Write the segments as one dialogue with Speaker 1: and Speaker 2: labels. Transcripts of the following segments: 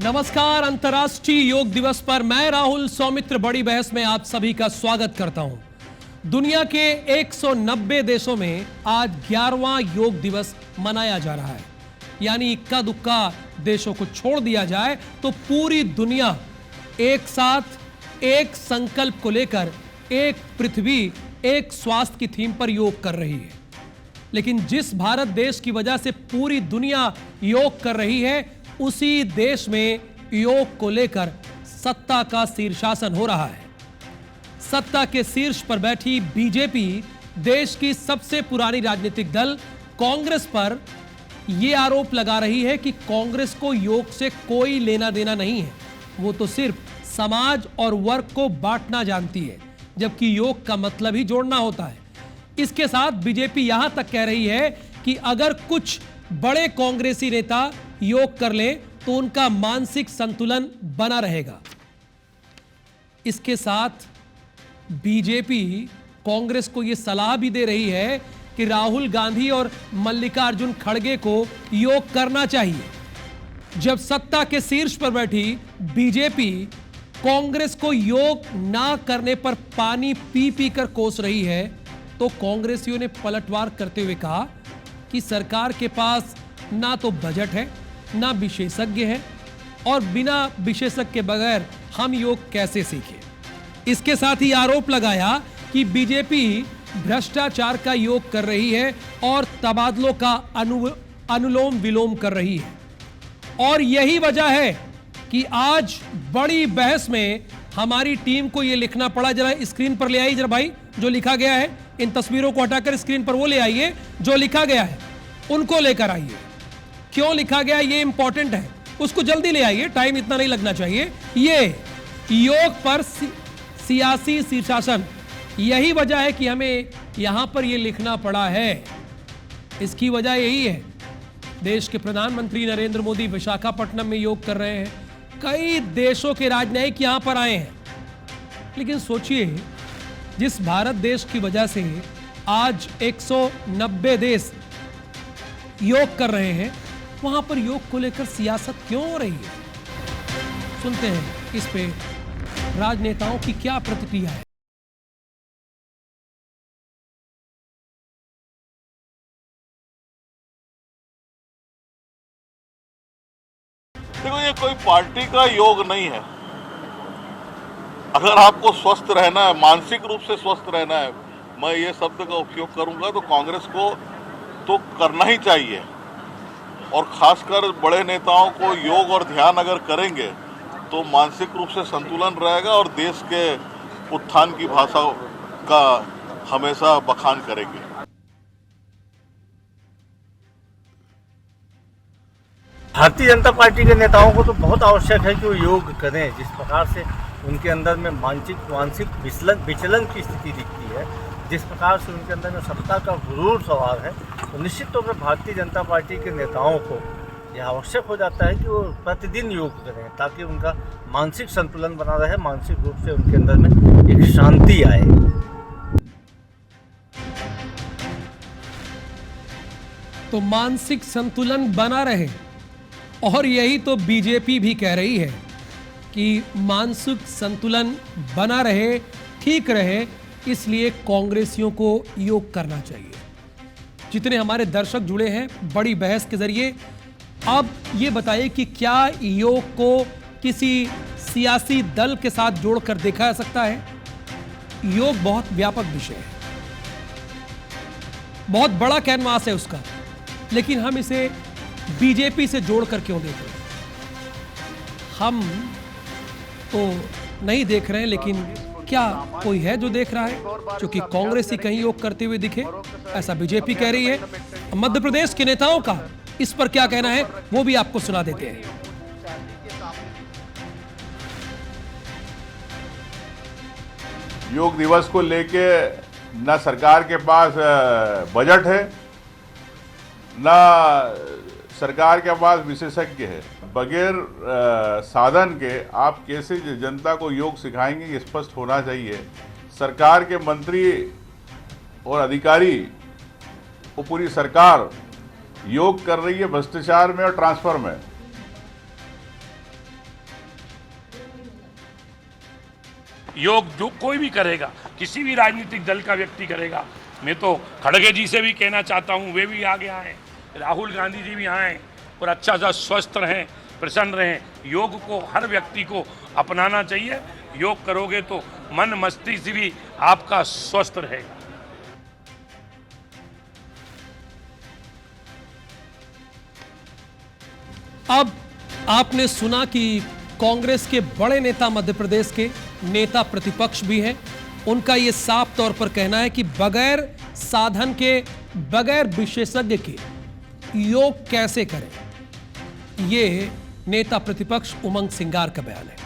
Speaker 1: नमस्कार। अंतर्राष्ट्रीय योग दिवस पर मैं राहुल सौमित्र बड़ी बहस में आप सभी का स्वागत करता हूं। दुनिया के 190 देशों में आज 11वां योग दिवस मनाया जा रहा है। यानी इक्का दुक्का देशों को छोड़ दिया जाए तो पूरी दुनिया एक साथ एक संकल्प को लेकर एक पृथ्वी एक स्वास्थ्य की थीम पर योग कर रही है। लेकिन जिस भारत देश की वजह से पूरी दुनिया योग कर रही है, उसी देश में योग को लेकर सत्ता का शीर्षासन हो रहा है। सत्ता के शीर्ष पर बैठी बीजेपी देश की सबसे पुरानी राजनीतिक दल कांग्रेस पर यह आरोप लगा रही है कि कांग्रेस को योग से कोई लेना देना नहीं है। वो तो सिर्फ समाज और वर्ग को बांटना जानती है, जबकि योग का मतलब ही जोड़ना होता है। इसके साथ बीजेपी यहां तक कह रही है कि अगर कुछ बड़े कांग्रेसी नेता योग कर ले तो उनका मानसिक संतुलन बना रहेगा। इसके साथ बीजेपी कांग्रेस को यह सलाह भी दे रही है कि राहुल गांधी और मल्लिकार्जुन खड़गे को योग करना चाहिए। जब सत्ता के शीर्ष पर बैठी बीजेपी कांग्रेस को योग ना करने पर पानी पी पी कर कोस रही है, तो कांग्रेसियों ने पलटवार करते हुए कहा कि सरकार के पास ना तो बजट है, ना विशेषज्ञ है, और बिना विशेषज्ञ के बगैर हम योग कैसे सीखें। इसके साथ ही आरोप लगाया कि बीजेपी भ्रष्टाचार का योग कर रही है और तबादलों का अनुलोम विलोम कर रही है। और यही वजह है कि आज बड़ी बहस में हमारी टीम को यह लिखना पड़ा। जरा स्क्रीन पर ले आइए जरा भाई, जो लिखा गया है। इन तस्वीरों को हटाकर स्क्रीन पर वो ले आइए जो लिखा गया है, उनको लेकर आइए। क्यों लिखा गया ये इंपॉर्टेंट है, उसको जल्दी ले आइए, टाइम इतना नहीं लगना चाहिए। ये योग पर सियासी शीर्षासन, यही वजह है कि हमें यहां पर ये लिखना पड़ा है। इसकी वजह यही है, देश के प्रधानमंत्री नरेंद्र मोदी विशाखापट्टनम में योग कर रहे हैं। कई देशों के राजनयिक यहां पर आए हैं। लेकिन सोचिए, जिस भारत देश की वजह से आज 190 देश योग कर रहे हैं, वहां पर योग को लेकर सियासत क्यों हो रही है? सुनते हैं इस पे राजनेताओं की क्या प्रतिक्रिया है।
Speaker 2: देखो, ये कोई पार्टी का योग नहीं है। अगर आपको स्वस्थ रहना है, मानसिक रूप से स्वस्थ रहना है, मैं ये शब्द का उपयोग करूंगा, तो कांग्रेस को तो करना ही चाहिए। और खासकर बड़े नेताओं को योग और ध्यान अगर करेंगे तो मानसिक रूप से संतुलन रहेगा और देश के उत्थान की भाषा का हमेशा बखान करेंगे।
Speaker 3: भारतीय जनता पार्टी के नेताओं को तो बहुत आवश्यक है कि वो योग करें। जिस प्रकार से उनके अंदर में मानसिक विचलन की स्थिति दिखती है, जिस प्रकार से उनके अंदर में सत्ता का गुरूर सवार है, तो निश्चित तौर पर भारतीय जनता पार्टी के नेताओं को यह आवश्यक हो जाता है कि वो प्रतिदिन योग करें, ताकि उनका मानसिक संतुलन बना रहे, मानसिक रूप से उनके अंदर में एक शांति आए।
Speaker 1: तो मानसिक संतुलन बना रहे, और यही तो बीजेपी भी कह रही है कि मानसिक संतुलन बना रहे, ठीक रहे, इसलिए कांग्रेसियों को योग करना चाहिए। जितने हमारे दर्शक जुड़े हैं बड़ी बहस के जरिए, अब ये बताइए कि क्या योग को किसी सियासी दल के साथ जोड़कर देखा जा सकता है? योग बहुत व्यापक विषय है, बहुत बड़ा कैनवास है उसका, लेकिन हम इसे बीजेपी से जोड़कर क्यों देख रहे हैं? हम तो नहीं देख रहे हैं, लेकिन क्या कोई है जो देख रहा है? क्योंकि कांग्रेस ही कहीं योग करते हुए दिखे, ऐसा बीजेपी कह रही है। मध्य प्रदेश के नेताओं का इस पर क्या कहना है, वो भी आपको सुना देते हैं।
Speaker 4: योग दिवस को लेके न सरकार के पास बजट है, न सरकार के पास विशेषज्ञ है। बगैर साधन के आप कैसे जनता को योग सिखाएंगे, ये स्पष्ट होना चाहिए। सरकार के मंत्री और अधिकारी, वो पूरी सरकार योग कर रही है भ्रष्टाचार में और ट्रांसफर में।
Speaker 5: योग जो कोई भी करेगा, किसी भी राजनीतिक दल का व्यक्ति करेगा। मैं तो खड़गे जी से भी कहना चाहता हूँ, वे भी आगे आएँ, राहुल गांधी जी भी आएँ और अच्छा सा स्वस्थ रहें, प्रसन्न रहें। योग को हर व्यक्ति को अपनाना चाहिए। योग करोगे तो मन मस्तिष्क भी आपका स्वस्थ रहेगा।
Speaker 1: अब आपने सुना कि कांग्रेस के बड़े नेता, मध्य प्रदेश के नेता प्रतिपक्ष भी हैं। उनका ये साफ तौर पर कहना है कि बगैर साधन के, बगैर विशेषज्ञ के योग कैसे करें। ये नेता प्रतिपक्ष उमंग सिंगार का बयान है।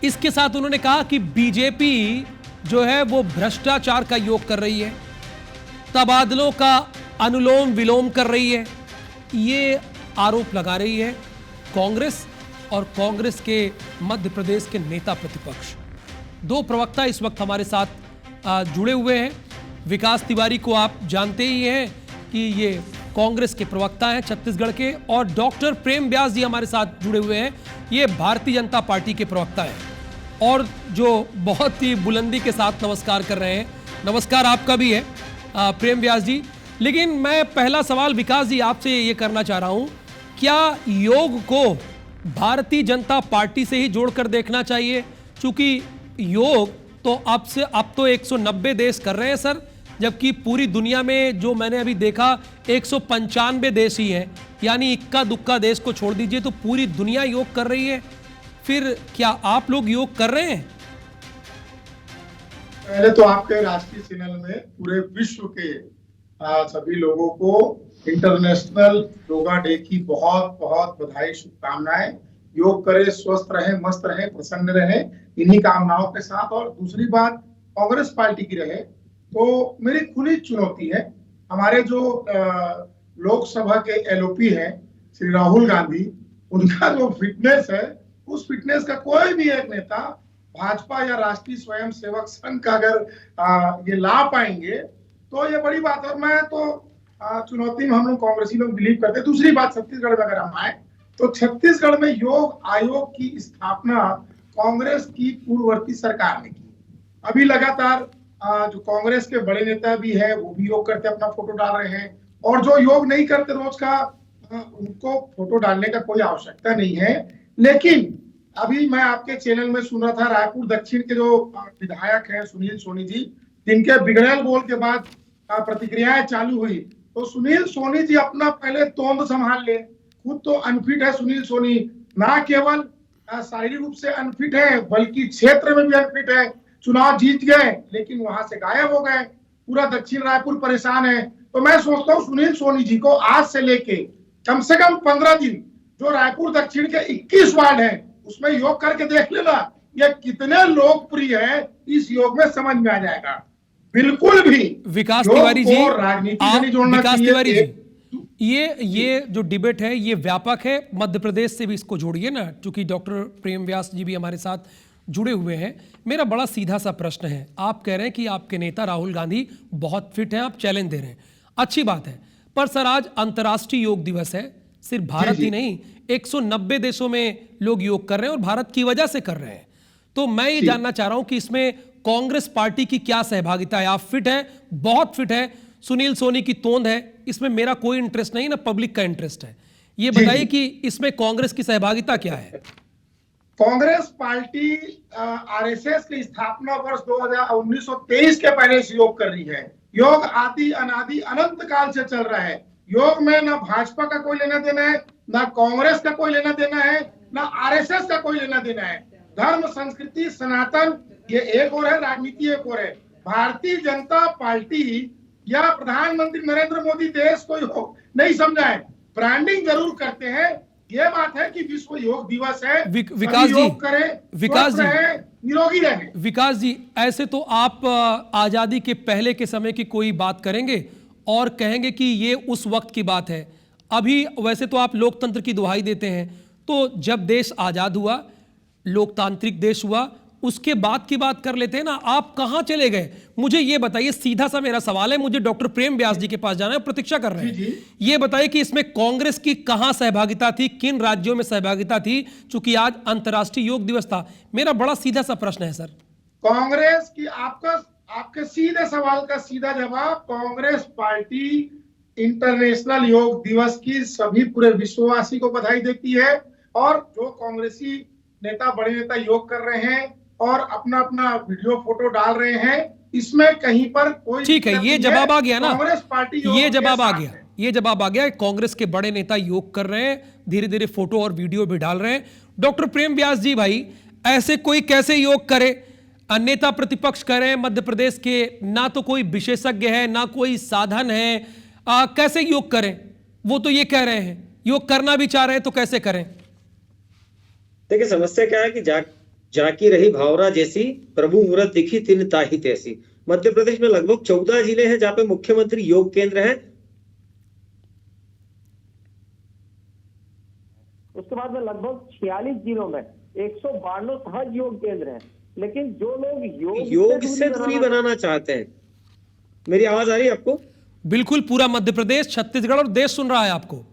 Speaker 1: इसके साथ उन्होंने कहा कि बीजेपी जो है वो भ्रष्टाचार का योग कर रही है, तबादलों का अनुलोम विलोम कर रही है। ये आरोप लगा रही है कांग्रेस और कांग्रेस के मध्य प्रदेश के नेता प्रतिपक्ष। दो प्रवक्ता इस वक्त हमारे साथ जुड़े हुए हैं। विकास तिवारी को आप जानते ही हैं कि ये कांग्रेस के प्रवक्ता हैं छत्तीसगढ़ के, और डॉक्टर प्रेम व्यास जी हमारे साथ जुड़े हुए हैं, ये भारतीय जनता पार्टी के प्रवक्ता हैं और जो बहुत ही बुलंदी के साथ नमस्कार कर रहे हैं। नमस्कार आपका भी है प्रेम व्यास जी। लेकिन मैं पहला सवाल विकास जी आपसे ये करना चाह रहा हूं, क्या योग को भारतीय जनता पार्टी से ही जोड़कर देखना चाहिए? क्योंकि योग तो अब तो 190 देश कर रहे हैं सर, जबकि पूरी दुनिया में जो मैंने अभी देखा 195 देश ही हैं, यानी इक्का दुक्का देश को छोड़ दीजिए तो पूरी दुनिया योग कर रही है। फिर क्या आप लोग योग कर रहे हैं?
Speaker 6: पहले तो आपके राष्ट्रीय चैनल में पूरे विश्व के सभी लोगों को इंटरनेशनल योगा डे की बहुत बहुत बधाई, शुभकामनाएं। योग करें, स्वस्थ रहें, मस्त रहें, प्रसन्न रहें, इन्हीं कामनाओं के साथ। और दूसरी बात कांग्रेस पार्टी की रहे तो मेरी खुली चुनौती है, हमारे जो लोकसभा के एलओपी हैं श्री राहुल गांधी, उनका जो फिटनेस है, उस फिटनेस का कोई भी एक नेता भाजपा या राष्ट्रीय स्वयंसेवक संघ का अगर ये ला पाएंगे तो ये बड़ी बात है। मैं तो चुनौती में हम लोग कांग्रेसी लोग बिलीव करते हैं। दूसरी बात, छत्तीसगढ़ में अगर हम आए तो छत्तीसगढ़ में योग आयोग की स्थापना कांग्रेस की पूर्ववर्ती सरकार ने की। अभी लगातार जो कांग्रेस के बड़े नेता भी है वो भी योग करते अपना फोटो डाल रहे हैं, और जो योग नहीं करते रोज का उनको फोटो डालने का कोई आवश्यकता नहीं है। लेकिन अभी मैं आपके चैनल में सुन रहा था, रायपुर दक्षिण के जो विधायक हैं सुनील सोनी जी, जिनके बिगड़ैल बोल के बाद प्रतिक्रियाएं चालू हुई, तो सुनील सोनी जी अपना पहले तोंद संभाल ले। खुद तो अनफिट है सुनील सोनी, ना केवल शारीरिक रूप से अनफिट है बल्कि क्षेत्र में भी अनफिट है। चुनाव जीत गए लेकिन वहां से गायब हो गए, पूरा दक्षिण रायपुर परेशान है। तो मैं सोचता हूँ सुनील सोनी जी को आज से लेके कम से कम 15 दिन जो रायपुर दक्षिण के 21 वार्ड है उसमें योग करके देख लेना, ये कितने लोकप्रिय है, इस योग में समझ में आ जाएगा। बिल्कुल भी
Speaker 1: विकास तिवारी जी,
Speaker 6: राजनीति से नहीं जोड़ना
Speaker 1: विकास तिवारी
Speaker 6: चाहिए।
Speaker 1: जी, ये जो डिबेट है ये व्यापक है, मध्य प्रदेश से भी इसको जोड़िए ना, क्योंकि डॉक्टर प्रेम व्यास जी भी हमारे साथ जुड़े हुए हैं। मेरा बड़ा सीधा सा प्रश्न है, आप कह रहे हैं कि आपके नेता राहुल गांधी बहुत फिट हैं, आप चैलेंज दे रहे हैं, अच्छी बात है, पर सर आज अंतर्राष्ट्रीय योग दिवस है, सिर्फ भारत ही नहीं 190 देशों में लोग योग कर रहे हैं और भारत की वजह से कर रहे हैं। तो मैं ये जानना चाह रहा हूं कि इसमें कांग्रेस पार्टी की क्या सहभागिता है? आप फिट है, बहुत फिट है, सुनील सोनी की तोंद है, इसमें मेरा कोई इंटरेस्ट नहीं, ना पब्लिक का इंटरेस्ट है। ये बताइए कि इसमें कांग्रेस की सहभागिता क्या है?
Speaker 6: कांग्रेस पार्टी आरएसएस की स्थापना वर्ष 1923 के पहले से योग कर रही है। योग आदि अनादि अनंत काल से चल रहा है। योग में ना भाजपा का कोई लेना देना है, ना कांग्रेस का कोई लेना देना है, ना आरएसएस का कोई लेना देना है। धर्म, संस्कृति, सनातन ये एक और है, राजनीति एक और है। भारतीय जनता पार्टी या प्रधानमंत्री नरेंद्र मोदी देश को योग नहीं समझा है, ब्रांडिंग जरूर करते हैं। ये बात है कि विश्व योग दिवस है,
Speaker 1: विकास जी, विकास जी,
Speaker 6: निरोगी रहे।
Speaker 1: विकास जी, ऐसे तो आप आजादी के पहले के समय की कोई बात करेंगे और कहेंगे कि ये उस वक्त की बात है। अभी वैसे तो आप लोकतंत्र की दुहाई देते हैं, तो जब देश आजाद हुआ, लोकतांत्रिक देश हुआ, उसके बाद की बात कर लेते हैं ना। आप कहां चले गए मुझे ये बताइए, सीधा सा मेरा सवाल है, मुझे डॉक्टर प्रेम व्यास जी के पास जाना है, प्रतीक्षा कर रहे हैं। ये बताइए कि इसमें कांग्रेस की कहां सहभागिता थी, किन राज्यों में सहभागिता थी, चूंकि आज अंतर्राष्ट्रीय योग दिवस था। मेरा बड़ा सीधा सा प्रश्न है सर।
Speaker 6: कांग्रेस की आपके सीधे सवाल का सीधा जवाब, कांग्रेस पार्टी इंटरनेशनल योग दिवस की सभी पूरे विश्ववासी को बधाई देती है। और जो कांग्रेसी नेता, बड़े नेता योग कर रहे हैं और अपना अपना वीडियो फोटो डाल रहे हैं, इसमें कहीं पर कोई
Speaker 1: ठीक है, ये जवाब आ गया ना,
Speaker 6: कांग्रेस पार्टी
Speaker 1: ये जवाब आ गया, ये जवाब आ गया। कांग्रेस के बड़े नेता योग कर रहे हैं, धीरे धीरे फोटो और वीडियो भी डाल रहे हैं। डॉक्टर प्रेम व्यास जी, भाई ऐसे कोई कैसे योग करे? नेता प्रतिपक्ष कह रहे हैं मध्य प्रदेश के, ना तो कोई विशेषज्ञ है ना कोई साधन है, कैसे योग करें? वो तो ये कह रहे हैं योग करना भी चाह रहे हैं, तो कैसे करें?
Speaker 7: देखिए समस्या क्या है कि जाकी रही भावरा जैसी, प्रभु मूरत दिखी तिन ताही तैसी। मध्य प्रदेश में लगभग 14 जिले हैं जहां पे मुख्यमंत्री योग केंद्र है। उसके बाद में लगभग 46 जिलों में 192 सहज योग केंद्र हैं। लेकिन जो लोग योग से दूरी बनाना चाहते हैं, मेरी आवाज आ रही है आपको?
Speaker 1: बिल्कुल, पूरा मध्य प्रदेश, छत्तीसगढ़ और देश सुन रहा है आपको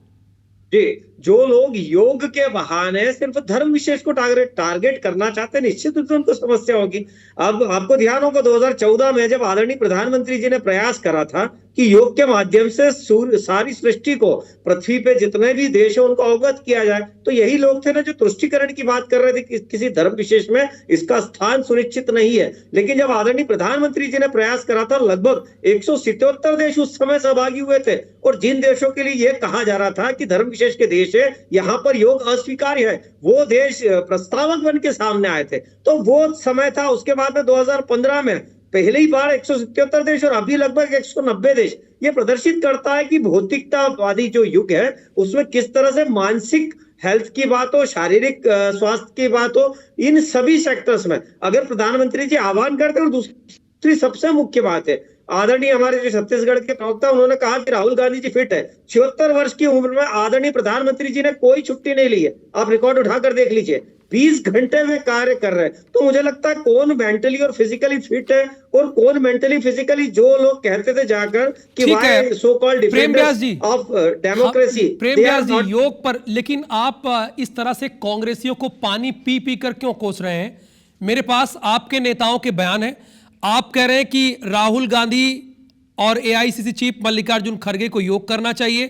Speaker 7: जी। जो लोग योग के बहाने सिर्फ धर्म विशेष को टारगेट करना चाहते हैं, निश्चित रूप से उनको समस्या होगी। अब आपको ध्यान होगा 2014 में जब आदरणीय प्रधानमंत्री जी ने प्रयास करा था कि योग के माध्यम से सारी सृष्टि को, पृथ्वी पे जितने भी देश है उनको अवगत किया जाए, तो यही लोग थे ना जो तुष्टिकरण की बात कर रहे थे कि किसी धर्म विशेष में इसका स्थान सुनिश्चित नहीं है। लेकिन जब आदरणीय प्रधानमंत्री जी ने प्रयास करा था, लगभग 177 देश उस समय सहभागी हुए थे। और जिन देशों के लिए यह कहा जा रहा था कि धर्म विशेष के देश है, यहाँ पर योग अस्वीकार्य है, वो देश प्रस्तावक बन के सामने आए थे। तो वो समय था। उसके बाद में 2015 में पहली बार 177 देश और अभी लगभग 190 देश। ये प्रदर्शित करता है कि भौतिकतावादी जो युग है उसमें किस तरह से मानसिक हेल्थ की बात हो, शारीरिक स्वास्थ्य की बात हो, इन सभी सेक्टर्स में अगर प्रधानमंत्री जी आह्वान करते हैं। और दूसरी सबसे मुख्य बात है, आदरणीय हमारे जो छत्तीसगढ़ के प्रवक्ता, उन्होंने कहा कि राहुल गांधी जी फिट है। 76 वर्ष की उम्र में आदरणीय प्रधानमंत्री जी ने कोई छुट्टी नहीं ली है। आप रिकॉर्ड उठाकर देख लीजिए, 20 घंटे में कार्य कर रहे हैं। तो मुझे लगता है कौन मेंटली और फिजिकली फिट है और कौन मेंटली फिजिकली, जो लोग कहते थे जाकर कि why so called defenders of democracy.
Speaker 1: Prem Vyas ji, योग पर लेकिन आप इस तरह से कांग्रेसियों को पानी पी पी कर क्यों कोस रहे हैं? मेरे पास आपके नेताओं के बयान है। आप कह रहे हैं कि राहुल गांधी और एआईसीसी चीफ मल्लिकार्जुन खड़गे को योग करना चाहिए।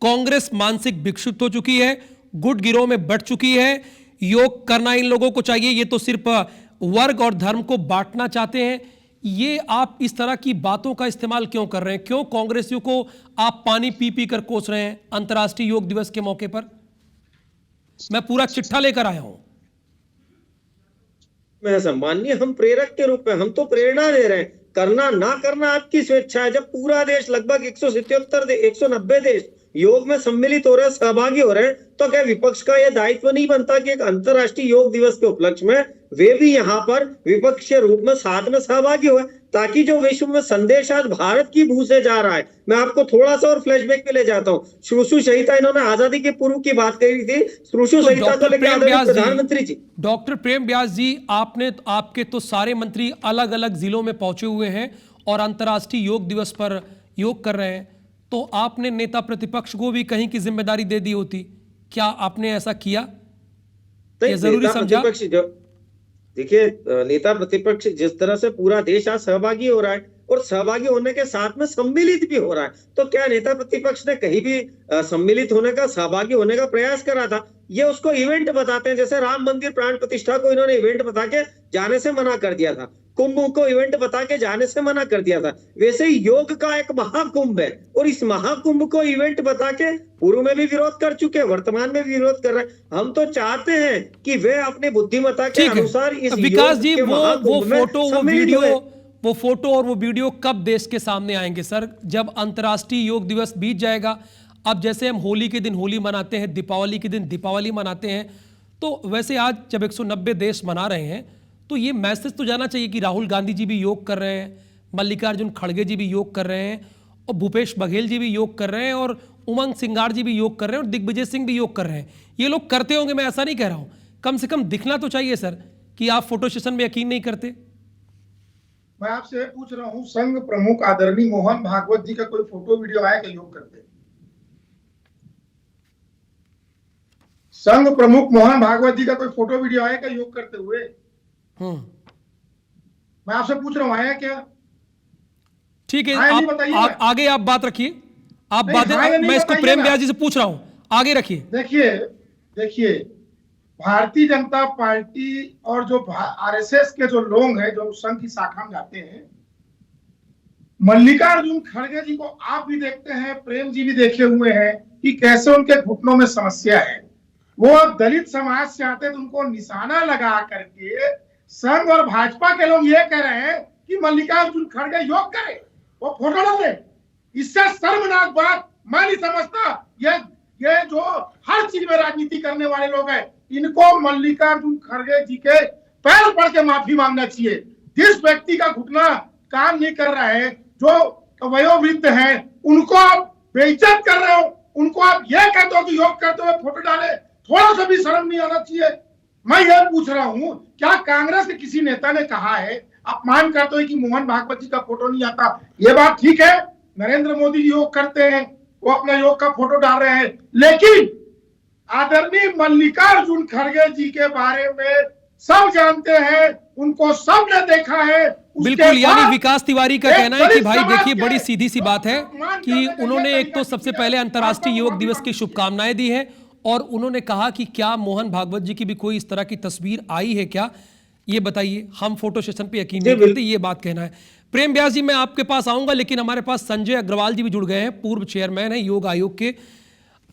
Speaker 1: कांग्रेस मानसिक विक्षिप्त हो चुकी है, गुट गिरोह में बढ़ चुकी है, योग करना इन लोगों को चाहिए। ये तो सिर्फ वर्ग और धर्म को बांटना चाहते हैं। ये आप इस तरह की बातों का इस्तेमाल क्यों कर रहे हैं? क्यों कांग्रेसियों को आप पानी पी पी कर कोस रहे हैं अंतर्राष्ट्रीय योग दिवस के मौके पर? मैं पूरा चिट्ठा लेकर आया हूं।
Speaker 7: सम्माननीय, हम प्रेरक के रूप में हम तो प्रेरणा दे रहे हैं। करना ना करना आपकी स्वेच्छा है। जब पूरा देश, लगभग 190 देश योग में सम्मिलित हो रहे हैं, सहभागी हो रहे हैं, तो क्या विपक्ष का यह दायित्व नहीं बनता कि एक अंतर्राष्ट्रीय योग दिवस के उपलक्ष्य में वे भी यहाँ पर विपक्ष के रूप में साथ में सहभागी हुए, ताकि जो विश्व में संदेश आज भारत की भू से जा रहा है। मैं आपको थोड़ा सा और फ्लैशबैक पे ले जाता हूँ। श्रुषु संहिता, इन्होंने आजादी के पूर्व की बात कही थी। श्रुषु संहिता को लेकर प्रधानमंत्री जी,
Speaker 1: डॉक्टर प्रेम व्यास जी, आपके तो सारे मंत्री अलग अलग जिलों में पहुंचे हुए हैं और अंतर्राष्ट्रीय योग दिवस पर योग कर रहे हैं, तो आपने नेता प्रतिपक्ष को भी कहीं की जिम्मेदारी दे दी होती। क्या आपने ऐसा किया? ये जरूरी समझा?
Speaker 7: देखिए, नेता प्रतिपक्ष जिस तरह से पूरा देश आज सहभागी हो रहा है और सहभागी होने के साथ में सम्मिलित भी हो रहा है, तो क्या नेता प्रतिपक्ष ने कहीं भी सम्मिलित होने का, सहभागी होने का प्रयास करा था? ये उसको इवेंट बताते हैं। जैसे राम मंदिर प्राण प्रतिष्ठा को इन्होंने इवेंट बता के जाने से मना कर दिया था, कुंभ को इवेंट बता के जाने से मना कर दिया था। वैसे ही योग का एक महाकुंभ है और इस महाकुंभ को इवेंट बता के पूर्व में भी विरोध कर चुके हैं, वर्तमान में भी विरोध कर रहे हैं। हम तो चाहते हैं कि वे अपनी बुद्धिमत्ता के अनुसार इस
Speaker 1: विकास जी वो फोटो और वो वीडियो कब देश के सामने आएंगे सर? जब अंतर्राष्ट्रीय योग दिवस बीत जाएगा। अब जैसे हम होली के दिन होली मनाते हैं, दीपावली के दिन दीपावली मनाते हैं, तो वैसे आज जब 190 देश मना रहे हैं तो ये मैसेज तो जाना चाहिए कि राहुल गांधी जी भी योग कर रहे हैं, मल्लिकार्जुन खड़गे जी भी योग कर रहे हैं, और भूपेश बघेल जी भी योग कर रहे हैं, और उमंग सिंगार जी भी योग कर रहे हैं, और दिग्विजय सिंह भी योग कर रहे हैं। ये लोग करते होंगे, मैं ऐसा नहीं कह रहा हूं, कम से कम दिखना तो चाहिए सर कि आप फोटो सेशन में यकीन नहीं करते।
Speaker 6: मैं आपसे पूछ रहा हूं, संघ प्रमुख आदरणीय मोहन भागवत जी का कोई फोटो वीडियो आया क्या योग करते? संघ प्रमुख मोहन भागवत जी का कोई फोटो वीडियो आया क्या योग करते हुए? मैं आपसे पूछ रहा हूँ आया क्या?
Speaker 1: ठीक है,
Speaker 6: हाँ, नहीं बताइए
Speaker 1: आप आगे आप बात रखिए, आप
Speaker 6: नहीं,
Speaker 1: बातें,
Speaker 6: हाँ या नहीं
Speaker 1: मैं इसको
Speaker 6: बताइए
Speaker 1: प्रेम
Speaker 6: ना।
Speaker 1: व्यास जी से पूछ रहा हूं, आगे रखिए।
Speaker 6: देखिए भारतीय जनता पार्टी और जो आरएसएस के जो लोग हैं, जो संघ की शाखा में जाते हैं, मल्लिकार्जुन खड़गे जी को आप भी देखते हैं, प्रेम जी भी देखे हुए हैं कि कैसे उनके घुटनों में समस्या है। वो दलित समाज से आते तो उनको निशाना लगा करके संघ और भाजपा के लोग ये कह रहे हैं कि मल्लिकार्जुन खड़गे योग करे, वो फोटो डाले। इससे शर्मनाक बात मैं नहीं समझता। ये जो हर चीज में राजनीति करने वाले लोग हैं, इनको मल्लिकार्जुन खड़गे जी के पैर पड़ के माफी मांगना चाहिए। जिस व्यक्ति का घुटना काम नहीं कर रहा है, जो वयोवृद्ध हैं, उनको आप बेइज्जत कर रहे हो, उनको आप ये कहते हो कि योग करते हुए फोटो डाले, थोड़ा सा भी शर्म नहीं आना चाहिए। मैं ये पूछ रहा हूं, क्या कांग्रेस के किसी नेता ने कहा है, अपमान करते हुए कि मोहन भागवत जी का फोटो नहीं आता? ये बात ठीक है, नरेंद्र मोदी योग करते हैं, वो अपना योग का फोटो डाल रहे हैं, लेकिन आदरणीय मल्लिकार्जुन खड़गे जी के बारे में सब जानते हैं, उनको सबने देखा है।
Speaker 1: बिल्कुल, यानी विकास तिवारी का कहना है कि भाई देखिए, बड़ी सीधी सी बात है कि उन्होंने एक तो सबसे पहले अंतर्राष्ट्रीय योग दिवस की शुभकामनाएं दी है, और उन्होंने कहा कि क्या मोहन भागवत जी की भी कोई इस तरह की तस्वीर आई है क्या, ये बताइए, हम फोटो सेशन पे यकीन नहीं करते, ये बात कहना है। प्रेम व्यास जी, मैं आपके पास आऊंगा, लेकिन हमारे पास संजय अग्रवाल जी भी जुड़ गए हैं, पूर्व चेयरमैन है योग आयोग के।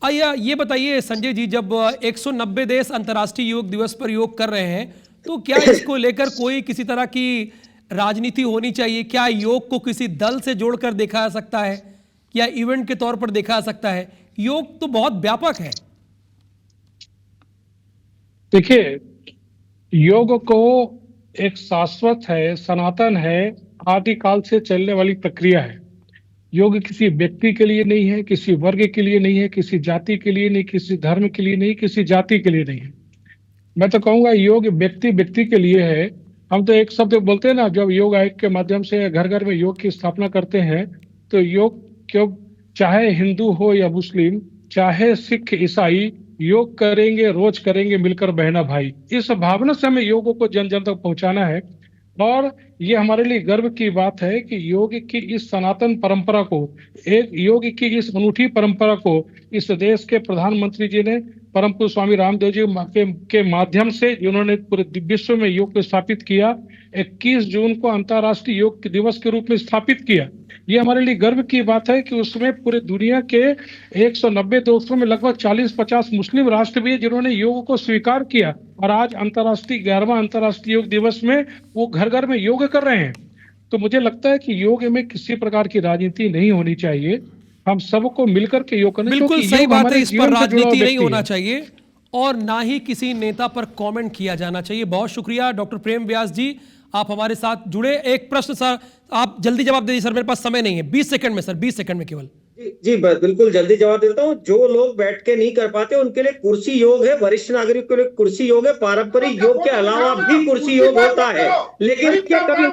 Speaker 1: आइए ये बताइए संजय जी, जब 190 देश अंतर्राष्ट्रीय योग दिवस पर योग कर रहे हैं, तो क्या इसको लेकर कोई किसी तरह की राजनीति होनी चाहिए? क्या योग को किसी दल से जोड़कर देखा जा सकता है या इवेंट के तौर पर देखा जा सकता है? योग तो बहुत व्यापक है।
Speaker 8: देखिए, योग को एक शाश्वत है, सनातन है, आदिकाल से चलने वाली प्रक्रिया है। योग किसी व्यक्ति के लिए नहीं है, किसी वर्ग के लिए नहीं है, किसी जाति के लिए नहीं, किसी धर्म के लिए नहीं, किसी जाति के लिए नहीं है। मैं तो कहूंगा योग व्यक्ति के लिए है। हम तो एक शब्द बोलते हैं ना, जब योग आयोग के माध्यम से घर घर में योग की स्थापना करते हैं, तो योग क्यों, चाहे हिंदू हो या मुस्लिम, चाहे सिख ईसाई, योग करेंगे, रोज करेंगे, मिलकर बहना भाई। इस भावना से हमें योग को जन जन तक पहुंचाना है, और ये हमारे लिए गर्व की बात है कि योग की इस सनातन परंपरा को, एक योग की इस अनूठी परंपरा को इस देश के प्रधानमंत्री जी ने, परम पूज्य स्वामी रामदेव जी के माध्यम से, जिन्होंने पूरे विश्व में योग को स्थापित किया, 21 जून को अंतर्राष्ट्रीय योग दिवस के रूप में स्थापित किया। ये हमारे लिए गर्व की बात है कि उसमें पूरे दुनिया के 190 देशों में लगभग 40-50 मुस्लिम राष्ट्र भी है जिन्होंने योग को स्वीकार किया, और आज 11वां अंतर्राष्ट्रीय योग दिवस में वो घर घर में योग कर रहे हैं। तो मुझे लगता है कि योग में किसी प्रकार की राजनीति नहीं होनी चाहिए, हम सबको मिलकर के योग करना चाहिए।
Speaker 1: बिल्कुल सही बात है, इस पर राजनीति नहीं होना चाहिए और ना ही किसी नेता पर कमेंट किया जाना चाहिए। बहुत शुक्रिया डॉक्टर प्रेम व्यास जी, आप हमारे साथ जुड़े। एक प्रश्न सर, आप जल्दी जवाब दीजिए सर, मेरे पास समय नहीं है, 20 सेकंड में सर, 20 सेकंड में केवल।
Speaker 7: जी बिल्कुल जल्दी जवाब देता हूँ। जो लोग बैठ के नहीं कर पाते उनके लिए कुर्सी योग है, वरिष्ठ नागरिक के लिए कुर्सी योग है, पारंपरिक योग के अलावा भी कुर्सी योग होता है, लेकिन क्या कभी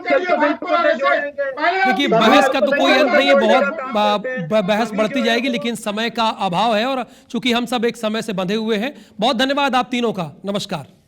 Speaker 1: देखिए बहस का तो कोई अंत नहीं है, बहुत बहस बढ़ती जाएगी, लेकिन समय का अभाव है और चूंकि हम सब एक समय से बंधे हुए हैं। बहुत धन्यवाद आप तीनों का, नमस्कार।